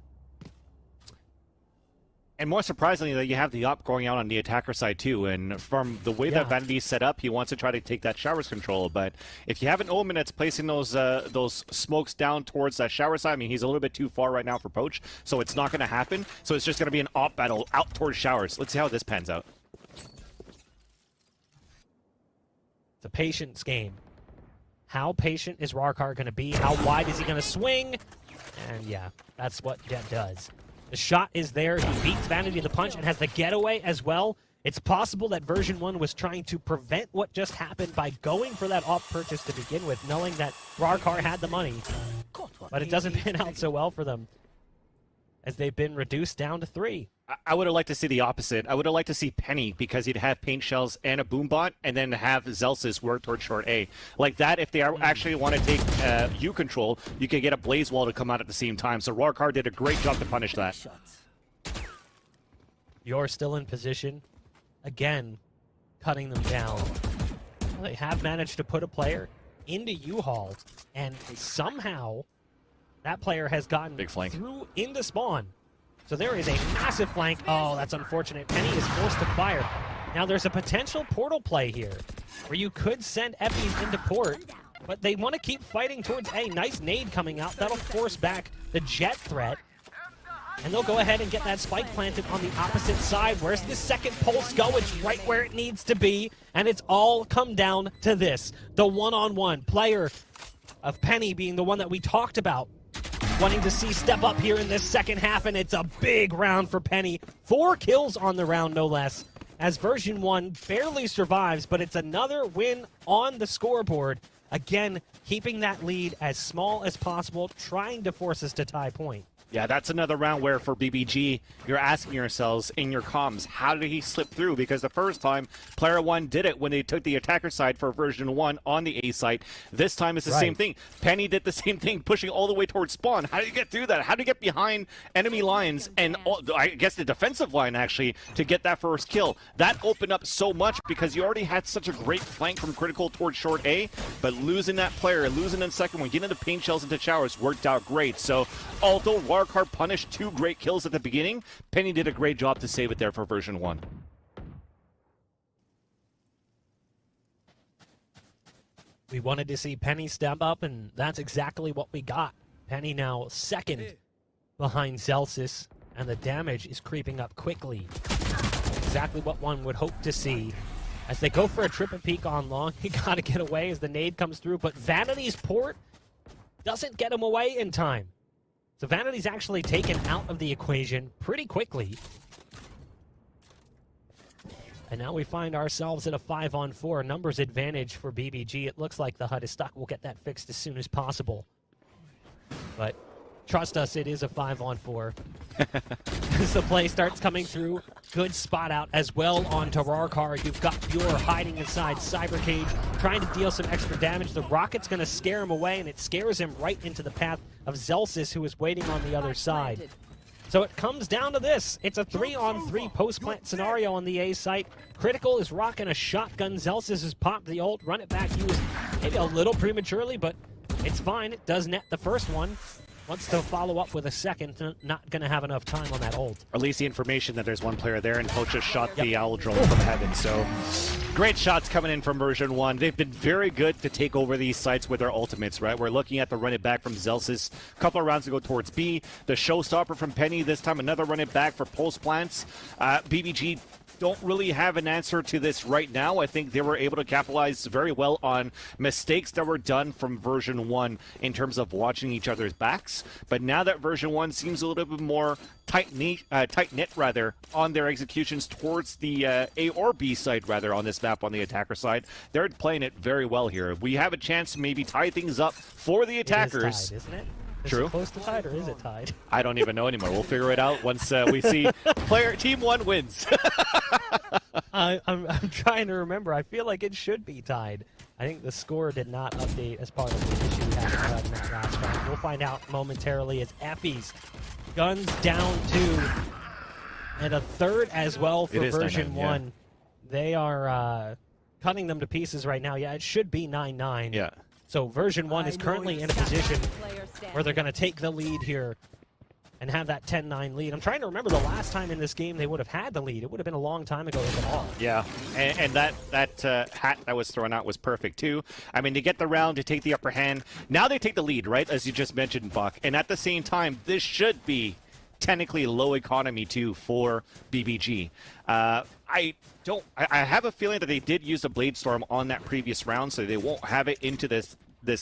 And more surprisingly, that you have the op going out on the attacker side too. And from the way that Vanity's set up, he wants to try to take that showers control. But if you have an Omen that's placing those smokes down towards that shower side, I mean, he's a little bit too far right now for Poach, so it's not going to happen. So it's just going to be an op battle out towards showers. Let's see how this pans out. It's a patience game. How patient is Rarkar going to be? How wide is he going to swing? And yeah, that's what Jet does. The shot is there. He beats Vanity the punch and has the getaway as well. It's possible that version 1 was trying to prevent what just happened by going for that off purchase to begin with, knowing that Rarkar had the money. But it doesn't pan out so well for them, as they've been reduced down to 3. I would have liked to see the opposite. I would have liked to see Penny, because he'd have paint shells and a boombot, and then have Zelsis work towards short A. Like that, if they actually want to take U control, you can get a Blaze Wall to come out at the same time. So Rarkar did a great job to punish that. You're still in position. Again, cutting them down. Well, they have managed to put a player into U-Haul, and somehow that player has gotten big flank through into spawn. So there is a massive flank. Oh, that's unfortunate. Penny is forced to fire. Now there's a potential portal play here where you could send Eppies into port, but they want to keep fighting towards A. Nice nade coming out. That'll force back the Jet threat. And they'll go ahead and get that spike planted on the opposite side. Where's the second pulse go? It's right where it needs to be. And it's all come down to this. The one-on-one player of Penny being the one that we talked about, wanting to see step up here in this second half, and it's a big round for Penny. 4 kills on the round, no less, as version 1 barely survives, but it's another win on the scoreboard. Again, keeping that lead as small as possible, trying to force us to tie point. Yeah, that's another round where for BBG, you're asking yourselves in your comms, how did he slip through? Because the first time, player 1 did it when they took the attacker side for version 1 on the A site. This time it's the same thing. Penny did the same thing, pushing all the way towards spawn. How do you get through that? How do you get behind enemy lines and I guess the defensive line actually to get that first kill? That opened up so much because you already had such a great flank from critical towards short A, but losing that player, losing in second one, getting the paint shells into showers worked out great. So although Rarkar punished 2 great kills at the beginning, Penny did a great job to save it there for version 1. We wanted to see Penny step up, and that's exactly what we got. Penny now second behind Zelsis, and the damage is creeping up quickly. Exactly what one would hope to see. As they go for a triple peek on long, he gotta get away as the nade comes through, but Vanity's port doesn't get him away in time. So Vanity's actually taken out of the equation pretty quickly. And now we find ourselves at a 5-on-4 numbers advantage for BBG. It looks like the HUD is stuck. We'll get that fixed as soon as possible. But trust us, it is a 5-on-4. As the play starts coming through, good spot out as well onto Rarkar. You've got Pure hiding inside Cyber Cage, trying to deal some extra damage. The rocket's going to scare him away, and it scares him right into the path of Zelsis, who is waiting on the other side. So it comes down to this. It's a 3-on-3 post-plant scenario on the A site. Critical is rocking a shotgun. Zelsis has popped the ult, run it back, used maybe a little prematurely, but it's fine. It does net the first one. Wants to follow up with a second, not going to have enough time on that ult. Or at least the information that there's one player there, and Poach just shot the owl drone from heaven. So great shots coming in from version 1. They've been very good to take over these sites with their ultimates, right? We're looking at the run it back from Zelsis a couple of rounds to go towards B. The showstopper from Penny, this time another run it back for Pulse Plants. BBG don't really have an answer to this right now. I think they were able to capitalize very well on mistakes that were done from version 1 in terms of watching each other's backs. But now that version 1 seems a little bit more tight-knit rather on their executions towards the A or B side rather on this map on the attacker side, they're playing it very well here. We have a chance to maybe tie things up for the attackers. It is tied, isn't it? True. Is it close to tied, or is it tied? I don't even know anymore. We'll figure it out once we see team 1 wins. I'm trying to remember. I feel like it should be tied. I think the score did not update as part of the issue we had in that last round. We'll find out momentarily as Effie's guns down to And a third as well for version 9-9, 1. They are cutting them to pieces right now. Yeah, it should be 9-9. Yeah. So version 1 is currently in a position where they're going to take the lead here and have that 10-9 lead. I'm trying to remember the last time in this game they would have had the lead. It would have been a long time ago, if at all. Yeah, and that hat that was thrown out was perfect, too. I mean, to get the round, to take the upper hand. Now they take the lead, right, as you just mentioned, Buck. And at the same time, this should be technically low economy, too, for BBG. I have a feeling that they did use a Blade Storm on that previous round, so they won't have it into this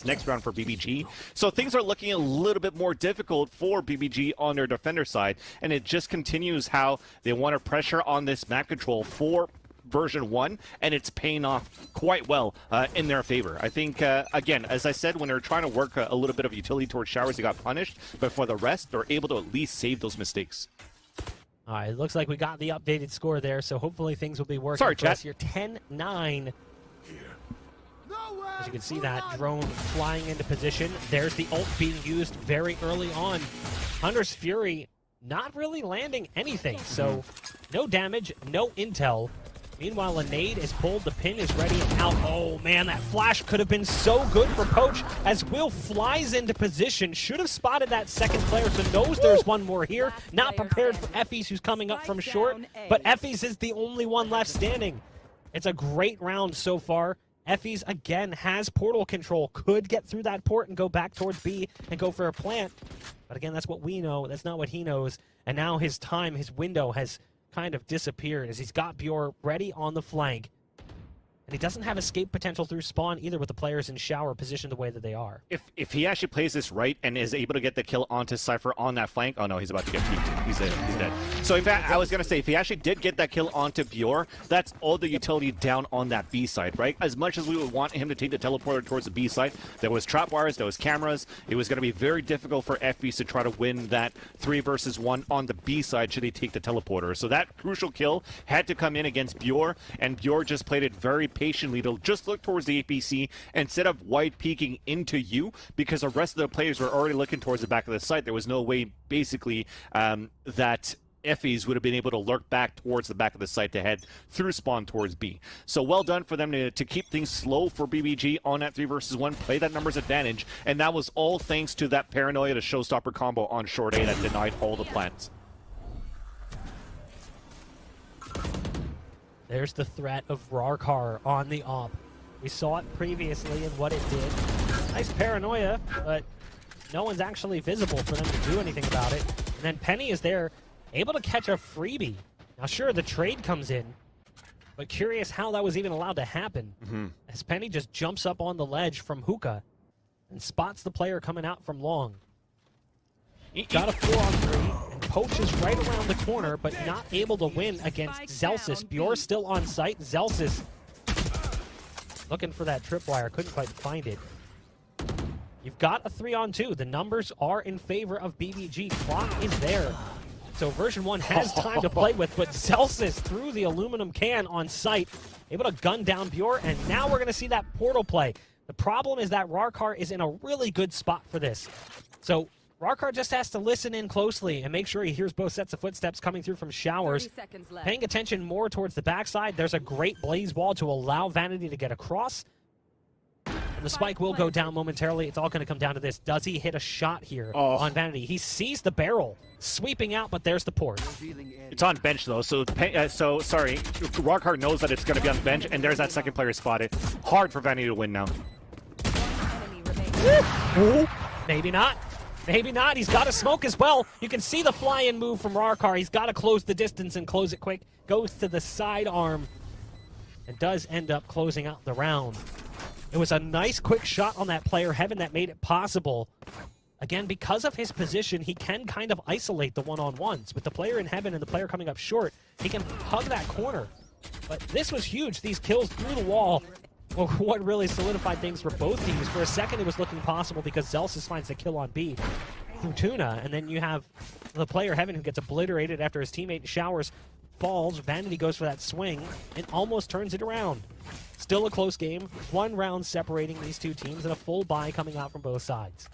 next round for BBG. So things are looking a little bit more difficult for BBG on their defender side, and it just continues how they want to pressure on this map control for version 1, and it's paying off quite well in their favor. I think, again, as I said, when they're trying to work a little bit of utility towards showers, they got punished, but for the rest, they're able to at least save those mistakes. All right, it looks like we got the updated score there, so hopefully things will be working for us here. 10-9. As you can see that drone flying into position. There's the ult being used very early on. Hunter's Fury not really landing anything, so no damage, no intel. Meanwhile, a nade is pulled, the pin is ready and out. Oh man, that flash could have been so good for Poach as Will flies into position. Should have spotted that second player, so knows there's one more here. Not prepared for Effys, who's coming up from short, but Effys is the only one left standing. It's a great round so far. Effys, again, has portal control. Could get through that port and go back towards B and go for a plant. But again, that's what we know. That's not what he knows. And now his time, his window has kind of disappeared as he's got Bjor ready on the flank. And he doesn't have escape potential through spawn either with the players in shower positioned the way that they are. If he actually plays this right and is able to get the kill onto Cypher on that flank, oh no, he's about to get peeked. He's dead. He's dead. So if I was going to say, if he actually did get that kill onto Bjor, that's all the utility down on that B side, right? As much as we would want him to take the teleporter towards the B side, there was trap wires, there was cameras. It was going to be very difficult for Effys to try to win that 3 versus 1 on the B side should he take the teleporter. So that crucial kill had to come in against Bjor, and Bjor just played it very patiently to just look towards the APC instead of wide peeking into you, because the rest of the players were already looking towards the back of the site. There was no way, basically, that Effys would have been able to lurk back towards the back of the site to head through spawn towards B. So well done for them to keep things slow for BBG on that 3 versus 1, play that numbers advantage, and that was all thanks to that paranoia to showstopper combo on short A that denied all the plans. There's the threat of Rarkar on the op. We saw it previously and what it did. Nice paranoia, but no one's actually visible for them to do anything about it. And then Penny is there, able to catch a freebie. Now sure, the trade comes in, but curious how that was even allowed to happen. As Penny just jumps up on the ledge from hookah and spots the player coming out from long. Got a 4-on-3, and Poach is right around the corner, but not able to win against Zelsis. Bjor still on site. Zelsis looking for that tripwire, couldn't quite find it. You've got a 3-on-2. The numbers are in favor of BBG. Clock is there. So version 1 has time to play with, but Zelsis through the aluminum can on site, able to gun down Bjor, and now we're going to see that portal play. The problem is that Rarkar is in a really good spot for this. So Rarkar just has to listen in closely and make sure he hears both sets of footsteps coming through from showers. Paying attention more towards the backside. There's a great blaze wall to allow Vanity to get across. And the spike will go down momentarily. It's all going to come down to this. Does he hit a shot here on Vanity? He sees the barrel sweeping out, but there's the port. It's on bench, though, so sorry. Rarkar knows that it's going to be on the bench, and there's that second player spotted. Hard for Vanity to win now. Maybe not. Maybe not. He's got to smoke as well. You can see the fly-in move from Rarkar. He's got to close the distance and close it quick. Goes to the sidearm and does end up closing out the round. It was a nice quick shot on that player Heaven that made it possible. Again, because of his position, he can kind of isolate the one-on-ones. With the player in Heaven and the player coming up short, he can hug that corner. But this was huge. These kills through the wall. Well, what really solidified things for both teams. For a second, it was looking possible because Zelsis finds the kill on B through Tuna, and then you have the player Heaven who gets obliterated after his teammate Showers falls. Vanity goes for that swing and almost turns it around. Still a close game. 1 round separating these two teams and a full buy coming out from both sides.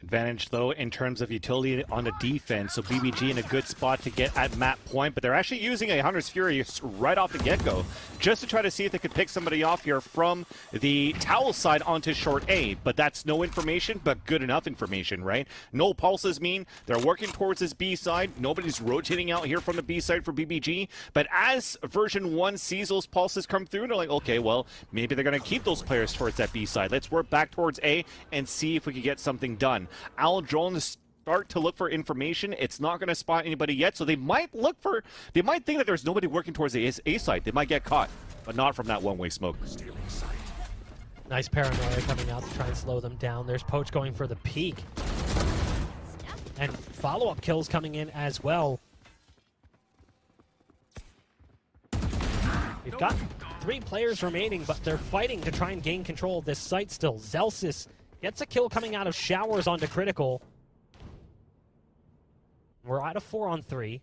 Advantage, though, in terms of utility on the defense. So BBG in a good spot to get at map point, but they're actually using a Hunter's Fury right off the get-go just to try to see if they could pick somebody off here from the towel side onto short A. But that's no information, but good enough information, right? No pulses mean they're working towards this B side. Nobody's rotating out here from the B side for BBG. But as version 1 sees those pulses come through, they're like, okay, well, maybe they're going to keep those players towards that B side. Let's work back towards A and see if we can get something done. Owl drones start to look for information. It's not going to spot anybody yet, so they might think that there's nobody working towards the A side. They might get caught, but not from that one-way smoke. Nice paranoia coming out to try and slow them down. There's Poach going for the peek. And follow-up kills coming in as well. We've got 3 players remaining, but they're fighting to try and gain control of this site still. Zelsis gets a kill coming out of showers onto Critical. We're out of 4 on 3.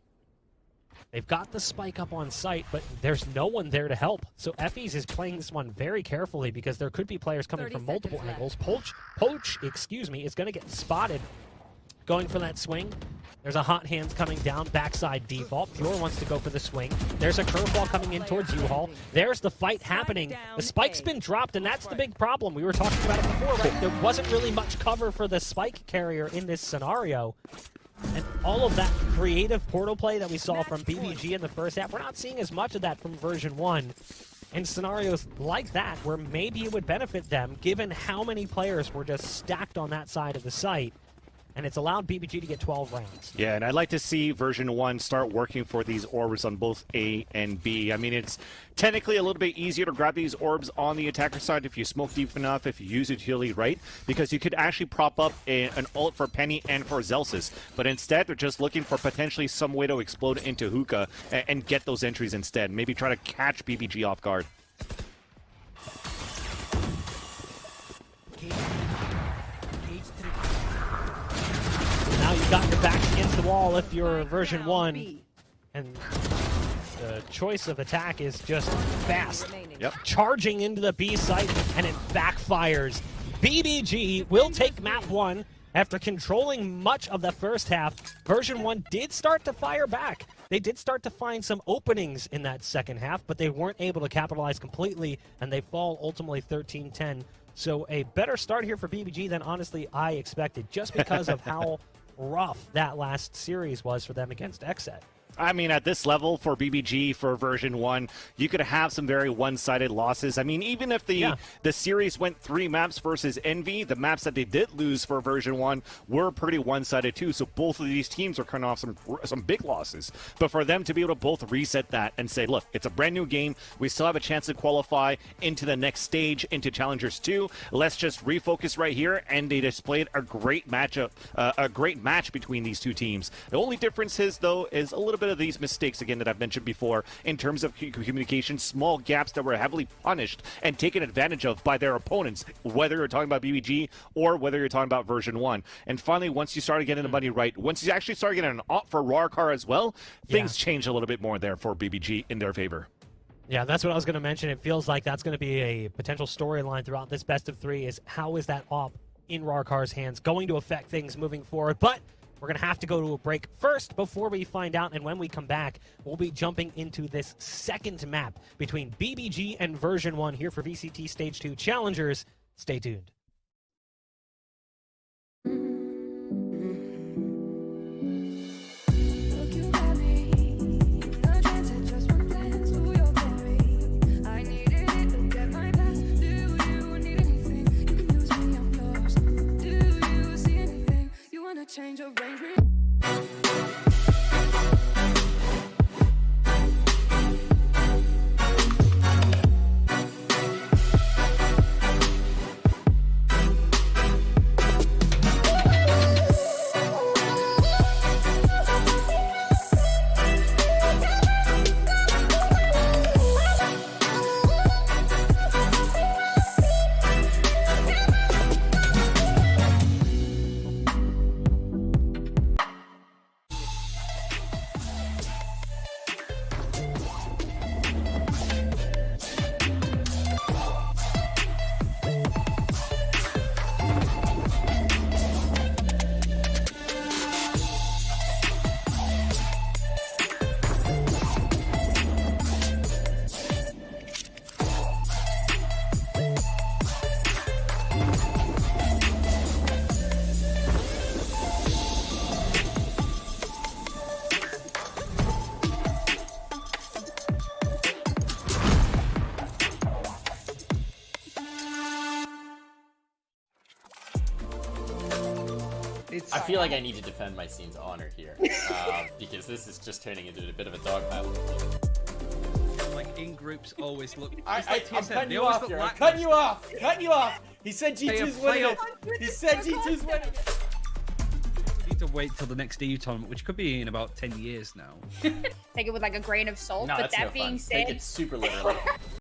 They've got the spike up on site, but there's no one there to help. So Effie's is playing this one very carefully because there could be players coming from multiple angles. Poach, excuse me, is going to get spotted going for that swing. There's a hot hands coming down, backside default. Pure wants to go for the swing. There's a curveball coming in towards U-Haul. There's the fight happening. The spike's been dropped, and that's the big problem. We were talking about it before, right? There wasn't really much cover for the spike carrier in this scenario. And all of that creative portal play that we saw from BBG in the first half, we're not seeing as much of that from version 1. In scenarios like that, where maybe it would benefit them, given how many players were just stacked on that side of the site. And it's allowed BBG to get 12 rounds. Yeah, and I'd like to see version 1 start working for these orbs on both A and B. I mean, it's technically a little bit easier to grab these orbs on the attacker side if you smoke deep enough, if you use utility right, because you could actually prop up an ult for Penny and for Zelsis. But instead, they're just looking for potentially some way to explode into Hookah and get those entries instead. Maybe try to catch BBG off guard. Now you've got your back against the wall if you're version 1, and the choice of attack is just fast. Yep. Charging into the B site, and it backfires. BBG will take map 1 after controlling much of the first half. Version 1 did start to fire back. They did start to find some openings in that second half, but they weren't able to capitalize completely, and they fall ultimately 13-10. So a better start here for BBG than honestly I expected, just because of how rough that last series was for them against XSET. I mean, at this level for BBG for version 1, you could have some very one-sided losses. I mean, even if the series went 3 maps versus Envy, the maps that they did lose for version 1 were pretty one-sided too. So both of these teams are coming off some big losses. But for them to be able to both reset that and say, look, it's a brand new game. We still have a chance to qualify into the next stage, into Challengers 2. Let's just refocus right here. And they displayed a great matchup, a great match between these two teams. The only difference is, though, is a little bit of these mistakes again that I've mentioned before in terms of communication, small gaps that were heavily punished and taken advantage of by their opponents, whether you're talking about BBG or whether you're talking about version 1. And finally, once you started getting the money right, once you actually started getting an op for Rarkar as well, things changed a little bit more there for BBG in their favor. Yeah, that's what I was going to mention. It feels like that's going to be a potential storyline throughout this best of 3, is how is that op in Rarkar's hands going to affect things moving forward. But we're going to have to go to a break first before we find out, and when we come back, we'll be jumping into this second map between BBG and version 1 here for VCT Stage 2 Challengers. Stay tuned. Change of range. I feel like I need to defend my scene's honor here, because this is just turning into a bit of a dog battle. Like in groups always look. I'm cutting you off here. I'm cutting you off. Cutting you off. He said G2's winning it. He said G2's winning it. We need to wait till the next EU tournament, which could be in about 10 years now. Take it with like a grain of salt. No, but that's that no being fun. said, Take it super literally.